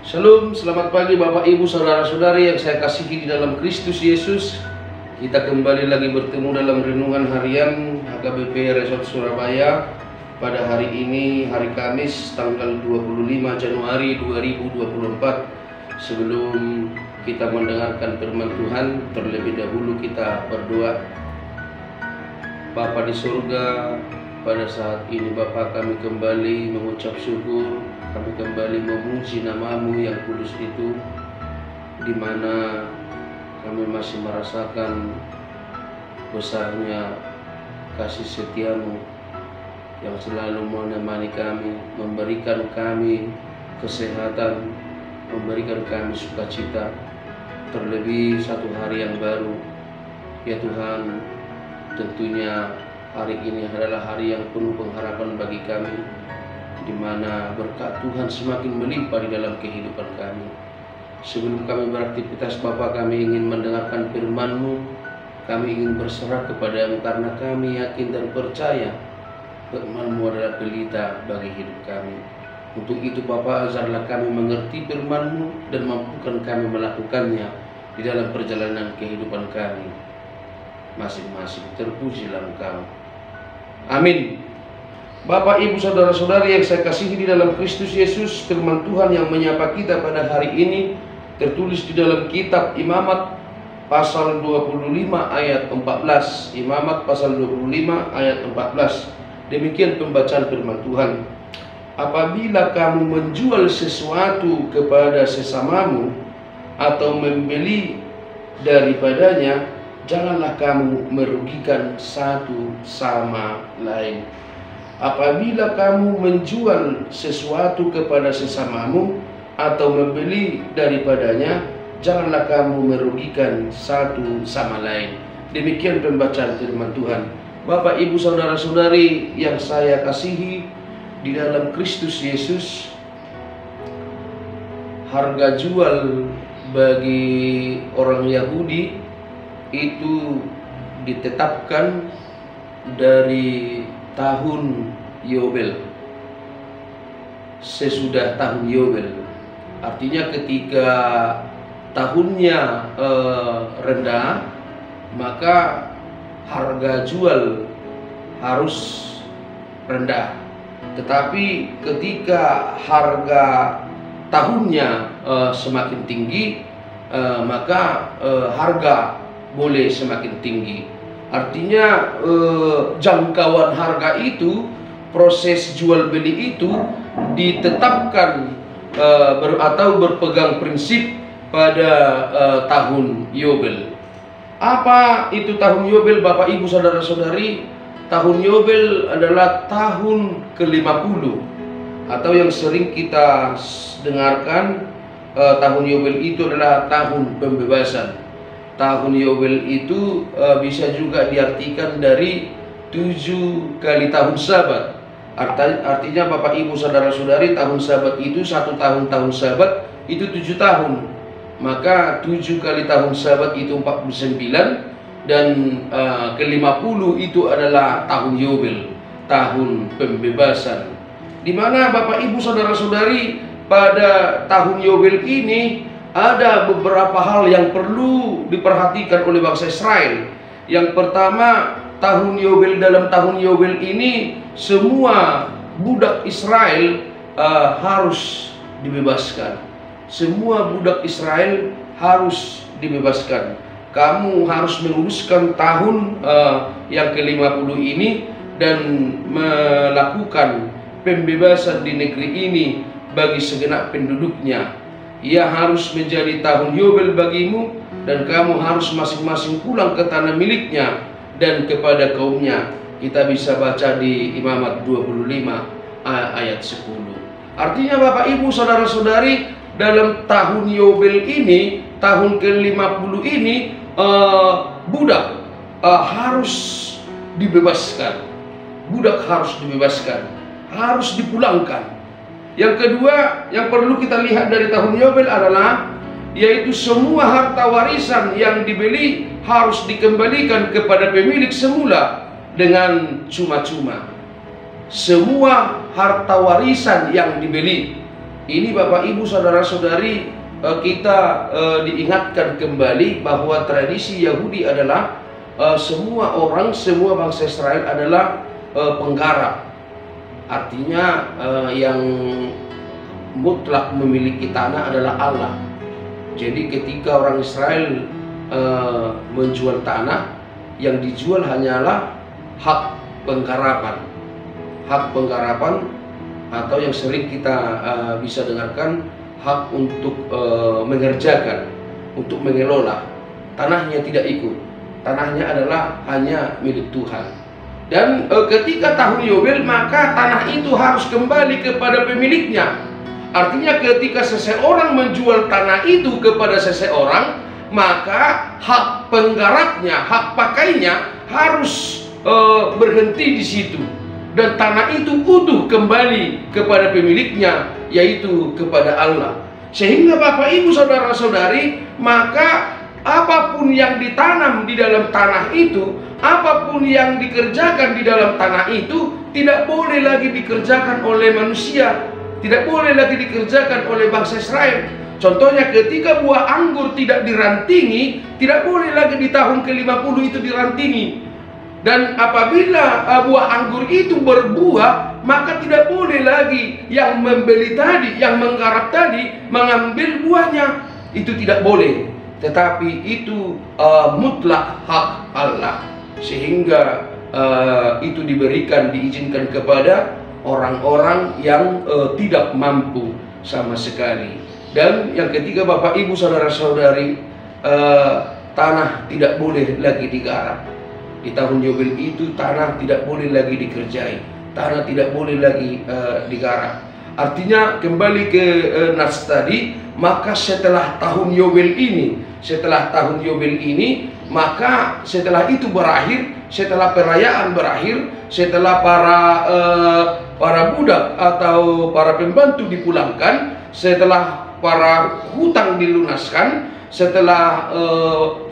Shalom, selamat pagi Bapak Ibu Saudara-saudari yang saya kasihi di dalam Kristus Yesus. Kita kembali lagi bertemu dalam renungan harian HKBP Resort Surabaya pada hari ini, hari Kamis tanggal 25 Januari 2024. Sebelum kita mendengarkan firman Tuhan, terlebih dahulu kita berdoa. Bapa di surga, pada saat ini Bapa, kami kembali mengucap syukur, kami kembali memuji nama-Mu yang kudus itu, di mana kami masih merasakan besarnya kasih setia-Mu yang selalu menemani kami, memberikan kami kesehatan, memberikan kami sukacita, terlebih satu hari yang baru. Ya Tuhan, tentunya hari ini adalah hari yang penuh pengharapan bagi kami, di mana berkat Tuhan semakin melimpah di dalam kehidupan kami. Sebelum kami beraktivitas Bapa, kami ingin mendengarkan firman-Mu, kami ingin berserah kepada-Mu karena kami yakin dan percaya firman-Mu adalah pelita bagi hidup kami. Untuk itu Bapa, ajarlah kami mengerti firman-Mu dan mampukan kami melakukannya di dalam perjalanan kehidupan kami masing-masing. Terpujilah Engkau. Amin. Bapak, Ibu, Saudara-saudari yang saya kasihi di dalam Kristus Yesus, firman Tuhan yang menyapa kita pada hari ini tertulis di dalam kitab Imamat pasal 25 ayat 14. Imamat pasal 25 ayat 14. Demikian pembacaan firman Tuhan. Apabila kamu menjual sesuatu kepada sesamamu atau membeli daripadanya, janganlah kamu merugikan satu sama lain. Apabila kamu menjual sesuatu kepada sesamamu atau membeli daripadanya, janganlah kamu merugikan satu sama lain. Demikian pembacaan firman Tuhan. Bapak, Ibu, Saudara-saudari yang saya kasihi di dalam Kristus Yesus, harga jual bagi orang Yahudi itu ditetapkan dari tahun Yobel, sesudah tahun Yobel. Artinya ketika tahunnya rendah, maka harga jual harus rendah. Tetapi ketika harga tahunnya semakin tinggi, maka harga boleh semakin tinggi. Artinya jangkauan harga itu, proses jual beli itu ditetapkan atau berpegang prinsip pada tahun Yobel. Apa itu tahun Yobel, Bapak, Ibu, Saudara-saudari? Tahun Yobel adalah tahun ke-50, atau yang sering kita dengarkan, tahun Yobel itu adalah tahun pembebasan. Tahun Yobel itu bisa juga diartikan dari 7 kali tahun Sabat. Artinya Bapak, Ibu, Saudara-saudari, tahun Sabat itu satu tahun Sabat itu 7 tahun. Maka 7 kali tahun Sabat itu 49, dan ke-50 itu adalah tahun Yobel, tahun pembebasan. Di mana Bapak, Ibu, Saudara-saudari, pada tahun Yobel ini ada beberapa hal yang perlu diperhatikan oleh bangsa Israel. Yang pertama, tahun Yobel, dalam tahun Yobel ini semua budak Israel harus dibebaskan. Semua budak Israel harus dibebaskan. Kamu harus menguruskan tahun yang ke-50 ini dan melakukan pembebasan di negeri ini bagi segenap penduduknya. Ia harus menjadi tahun Yobel bagimu, dan kamu harus masing-masing pulang ke tanah miliknya dan kepada kaumnya. Kita bisa baca di Imamat 25 ayat 10. Artinya Bapak, Ibu, Saudara-saudari, dalam tahun Yobel ini, tahun ke-50 ini, budak harus dibebaskan. Budak harus dibebaskan, harus dipulangkan. Yang kedua yang perlu kita lihat dari tahun Yobel adalah, yaitu semua harta warisan yang dibeli harus dikembalikan kepada pemilik semula dengan cuma-cuma. Semua harta warisan yang dibeli Ini Bapak Ibu saudara-saudari, kita diingatkan kembali bahwa tradisi Yahudi adalah semua orang, semua bangsa Israel adalah penggarap. Artinya yang mutlak memiliki tanah adalah Allah. Jadi ketika orang Israel menjual tanah, yang dijual hanyalah hak penggarapan. Hak penggarapan, atau yang sering kita bisa dengarkan, hak untuk mengerjakan, untuk mengelola. Tanahnya tidak ikut. Tanahnya adalah hanya milik Tuhan. Dan ketika tahun Yobel, maka tanah itu harus kembali kepada pemiliknya. Artinya ketika seseorang menjual tanah itu kepada seseorang, maka hak penggarapnya, hak pakainya harus berhenti di situ. Dan tanah itu utuh kembali kepada pemiliknya, yaitu kepada Allah. Sehingga Bapak Ibu saudara-saudari, maka apapun yang ditanam di dalam tanah itu, apapun yang dikerjakan di dalam tanah itu, tidak boleh lagi dikerjakan oleh manusia, tidak boleh lagi dikerjakan oleh bangsa Israel. Contohnya ketika buah anggur tidak dirantingi, tidak boleh lagi di tahun ke-50 itu dirantingi. Dan apabila buah anggur itu berbuah, maka tidak boleh lagi yang membeli tadi, yang menggarap tadi, mengambil buahnya. Itu tidak boleh. Tetapi itu mutlak hak Allah. Sehingga itu diberikan, diizinkan kepada orang-orang yang tidak mampu sama sekali. Dan yang ketiga Bapak Ibu saudara-saudari, tanah tidak boleh lagi digarap. Di tahun Yobel itu tanah tidak boleh lagi dikerjai, tanah tidak boleh lagi digarap. Artinya kembali ke nas tadi, maka setelah tahun Yobel ini, maka setelah itu berakhir, setelah perayaan berakhir, setelah para budak atau para pembantu dipulangkan, setelah para hutang dilunaskan, setelah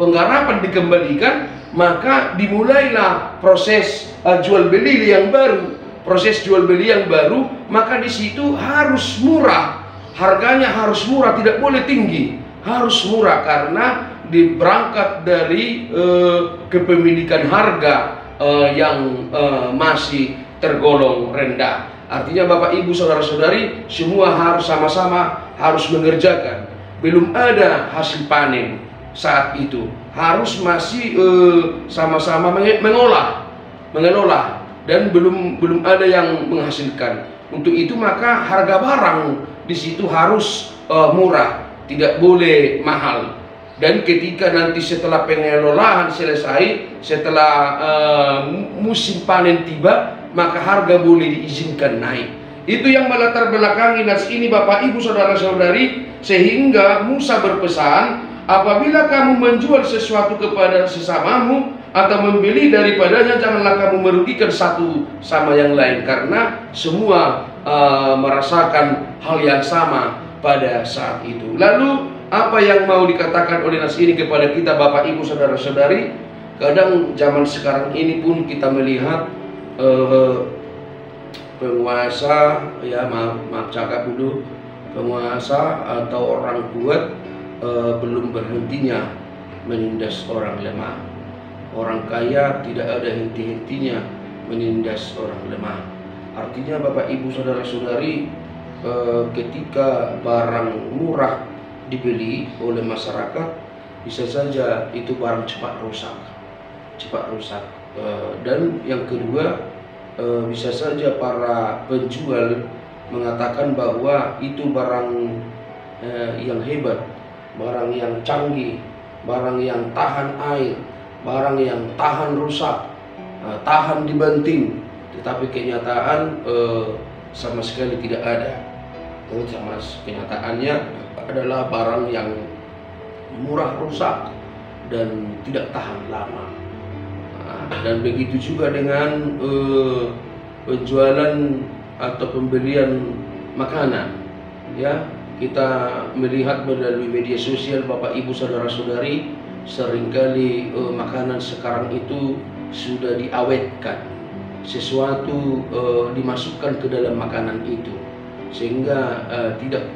penggarapan dikembalikan, maka dimulailah proses jual beli yang baru. Proses jual beli yang baru, maka di situ harus murah, harganya harus murah, tidak boleh tinggi, harus murah karena berangkat dari kepemilikan harga yang masih tergolong rendah. Artinya Bapak Ibu saudara-saudari, semua harus sama-sama harus mengerjakan. Belum ada hasil panen saat itu, harus masih sama-sama mengelola, dan belum ada yang menghasilkan. Untuk itu maka harga barang di situ harus murah, tidak boleh mahal. Dan ketika nanti setelah pengelolaan selesai, setelah musim panen tiba, maka harga boleh diizinkan naik. Itu yang melatar belakangi nas ini Bapak Ibu saudara-saudari, sehingga Musa berpesan, apabila kamu menjual sesuatu kepada sesamamu atau membeli daripadanya, janganlah kamu merugikan satu sama yang lain, karena semua merasakan hal yang sama pada saat itu. Lalu apa yang mau dikatakan oleh nas ini kepada kita Bapak Ibu saudara-saudari? Kadang zaman sekarang ini pun kita melihat penguasa, ya maaf cakap dulu, penguasa atau orang kuat belum berhentinya menindas orang lemah. Orang kaya tidak ada henti-hentinya menindas orang lemah. Artinya Bapak Ibu saudara-saudari, ketika barang murah dibeli oleh masyarakat, bisa saja itu barang cepat rusak. Dan yang kedua, bisa saja para penjual mengatakan bahwa itu barang yang hebat, barang yang canggih, barang yang tahan air, barang yang tahan rusak, tahan dibanting. Tetapi kenyataan sama sekali tidak ada. Kenyataannya adalah barang yang murah rusak dan tidak tahan lama. Dan begitu juga dengan penjualan atau pembelian makanan. Ya, kita melihat melalui media sosial Bapak Ibu saudara-saudari, seringkali makanan sekarang itu sudah diawetkan, sesuatu dimasukkan ke dalam makanan itu, sehingga tidak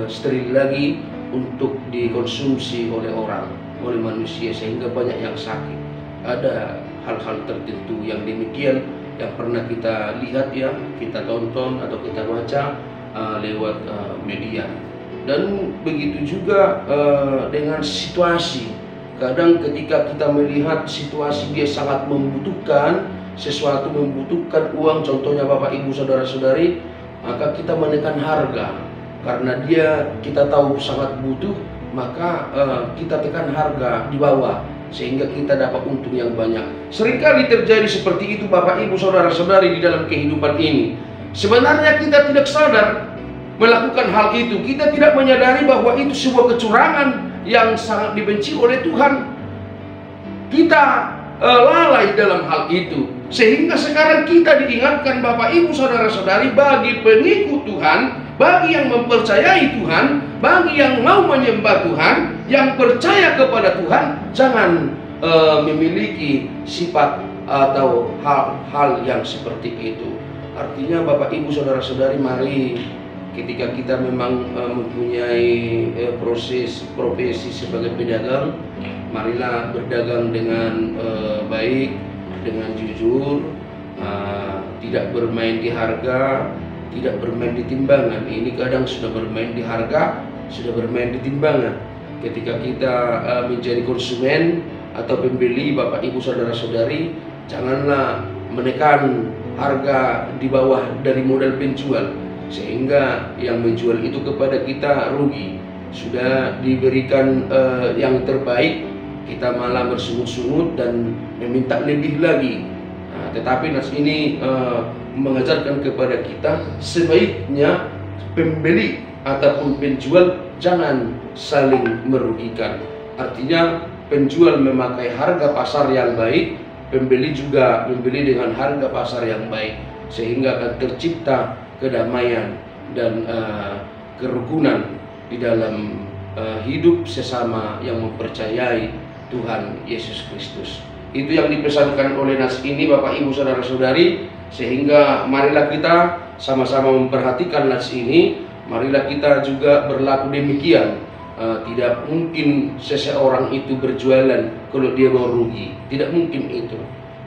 steril lagi untuk dikonsumsi oleh orang, oleh manusia, sehingga banyak yang sakit. Ada hal-hal tertentu yang demikian yang pernah kita lihat, ya, kita tonton atau kita baca lewat media. Dan begitu juga dengan situasi. Kadang ketika kita melihat situasi dia sangat membutuhkan sesuatu, membutuhkan uang, contohnya Bapak Ibu Saudara-saudari, maka kita menekan harga. Karena kita tahu sangat butuh, maka kita tekan harga di bawah sehingga kita dapat untung yang banyak. Seringkali terjadi seperti itu Bapak Ibu Saudara-saudari di dalam kehidupan ini. Sebenarnya kita tidak sadar melakukan hal itu. Kita tidak menyadari bahwa itu sebuah kecurangan yang sangat dibenci oleh Tuhan. Kita lalai dalam hal itu, sehingga sekarang kita diingatkan Bapak Ibu Saudara-saudari, bagi pengikut Tuhan, bagi yang mempercayai Tuhan, bagi yang mau menyembah Tuhan, yang percaya kepada Tuhan, jangan memiliki sifat atau hal-hal yang seperti itu. Artinya Bapak Ibu Saudara-saudari, mari ketika kita memang mempunyai profesi sebagai pedagang, marilah berdagang dengan baik, dengan jujur, tidak bermain di harga, tidak bermain di timbangan. Ini kadang sudah bermain di harga, sudah bermain di timbangan. Ketika kita menjadi konsumen atau pembeli, Bapak Ibu Saudara-saudari, janganlah menekan harga di bawah dari modal penjual, sehingga yang menjual itu kepada kita rugi. Sudah diberikan yang terbaik, kita malah bersungut-sungut dan meminta lebih lagi. Tetapi nas ini mengajarkan kepada kita, sebaiknya pembeli ataupun penjual jangan saling merugikan. Artinya penjual memakai harga pasar yang baik, pembeli juga membeli dengan harga pasar yang baik, sehingga akan tercipta kedamaian dan kerukunan di dalam hidup sesama yang mempercayai Tuhan Yesus Kristus. Itu yang dipesankan oleh nas ini Bapak Ibu Saudara-saudari, sehingga marilah kita sama-sama memperhatikan nas ini. Marilah kita juga berlaku demikian. Tidak mungkin seseorang itu berjualan kalau dia mau rugi, tidak mungkin itu.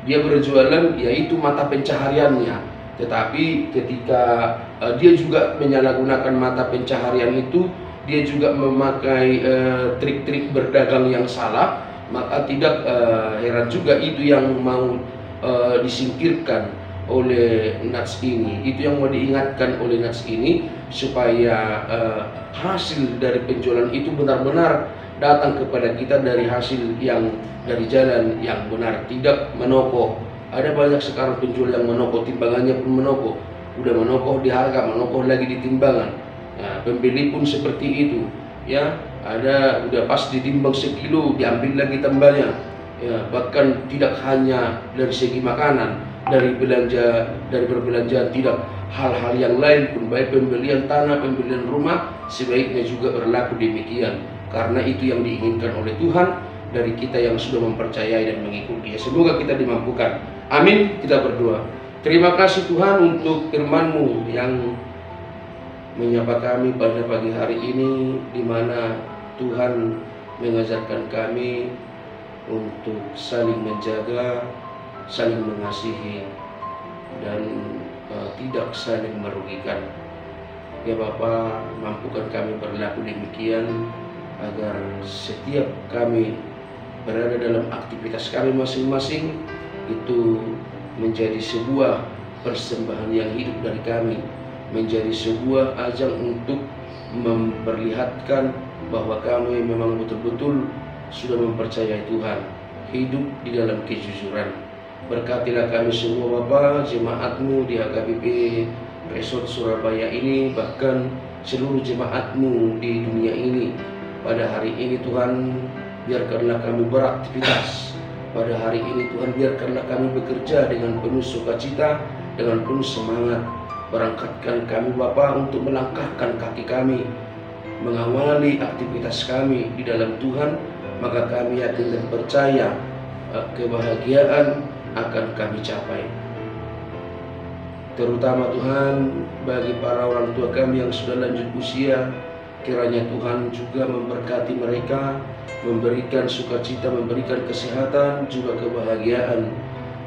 Dia berjualan yaitu mata pencahariannya, tetapi ketika dia juga menyalahgunakan mata pencaharian itu, dia juga memakai trik-trik berdagang yang salah, maka tidak heran juga itu yang mau disingkirkan oleh nats ini. Itu yang mau diingatkan oleh nats ini, supaya hasil dari penjualan itu benar-benar datang kepada kita dari hasil yang dari jalan yang benar, tidak menokoh. Ada banyak sekarang penjual yang menokoh, timbangannya pun menokoh, udah menokoh di harga, menokoh lagi di timbangan. Nah, pembeli pun seperti itu, ya. Ada udah pas ditimbang sekilo, diambil lagi tambahnya, ya. Bahkan tidak hanya dari segi makanan, dari perbelanjaan, tidak, hal-hal yang lain pun, baik pembelian tanah, pembelian rumah, sebaiknya juga berlaku demikian, karena itu yang diinginkan oleh Tuhan dari kita yang sudah mempercayai dan mengikuti. Semoga kita dimampukan. Amin. Kita berdoa. Terima kasih Tuhan untuk firman-Mu yang menyapa kami pada pagi hari ini, di mana Tuhan mengajarkan kami untuk saling menjaga, saling mengasihi, dan tidak saling merugikan. Ya Bapa, mampukan kami berlaku demikian, agar setiap kami berada dalam aktivitas kami masing-masing itu menjadi sebuah persembahan yang hidup dari kami, menjadi sebuah ajang untuk memperlihatkan bahwa kami memang betul-betul sudah mempercayai Tuhan, hidup di dalam kejujuran. Berkatilah kami semua Bapa, jemaat-Mu di HKBP Resort Surabaya ini, bahkan seluruh jemaat-Mu di dunia ini. Pada hari ini Tuhan, biarkanlah kami beraktivitas. Pada hari ini Tuhan, biarkanlah kami bekerja dengan penuh sukacita, dengan penuh semangat. Berangkatkan kami Bapa untuk melangkahkan kaki kami, mengawali aktivitas kami di dalam Tuhan, maka kami yakin dan percaya kebahagiaan akan kami capai. Terutama Tuhan bagi para orang tua kami yang sudah lanjut usia, kiranya Tuhan juga memberkati mereka, memberikan sukacita, memberikan kesehatan, juga kebahagiaan.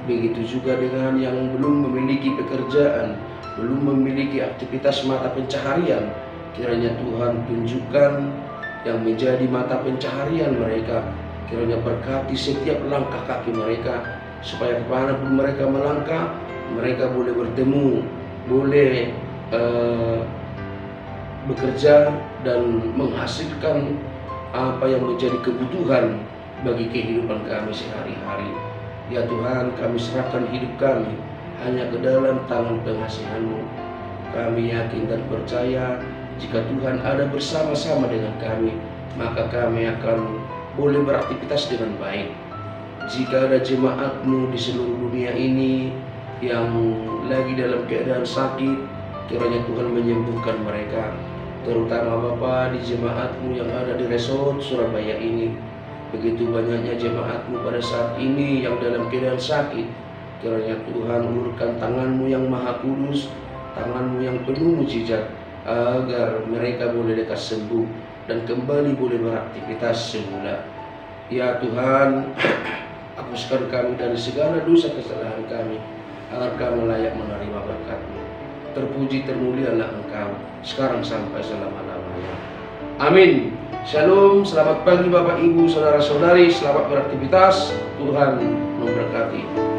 Begitu juga dengan yang belum memiliki pekerjaan, belum memiliki aktivitas mata pencaharian. Kiranya Tuhan tunjukkan yang menjadi mata pencaharian mereka. Kiranya berkati setiap langkah kaki mereka, supaya kemanapun mereka melangkah, mereka boleh bertemu, boleh bekerja dan menghasilkan apa yang menjadi kebutuhan bagi kehidupan kami sehari-hari. Ya Tuhan, kami serahkan hidup kami hanya ke dalam tangan pengasihan-Mu. Kami yakin dan percaya jika Tuhan ada bersama-sama dengan kami, maka kami akan boleh beraktivitas dengan baik. Jika ada jemaat-Mu di seluruh dunia ini yang lagi dalam keadaan sakit, kiranya Tuhan menyembuhkan mereka. Terutama Bapa di jemaat-Mu yang ada di resort Surabaya ini. Begitu banyaknya jemaat-Mu pada saat ini yang dalam keadaan sakit. Kiranya Tuhan ulurkan tangan-Mu yang maha kudus, tangan-Mu yang penuh mujizat, agar mereka boleh lekas sembuh dan kembali boleh beraktivitas semula. Ya Tuhan, hapuskan kami dari segala dosa kesalahan kami, agar kami layak menerima berkat-Mu. Terpuji termulialah Engkau, sekarang sampai selama-lamanya. Amin. Shalom, selamat pagi Bapak Ibu, saudara-saudari, selamat beraktivitas. Tuhan memberkati.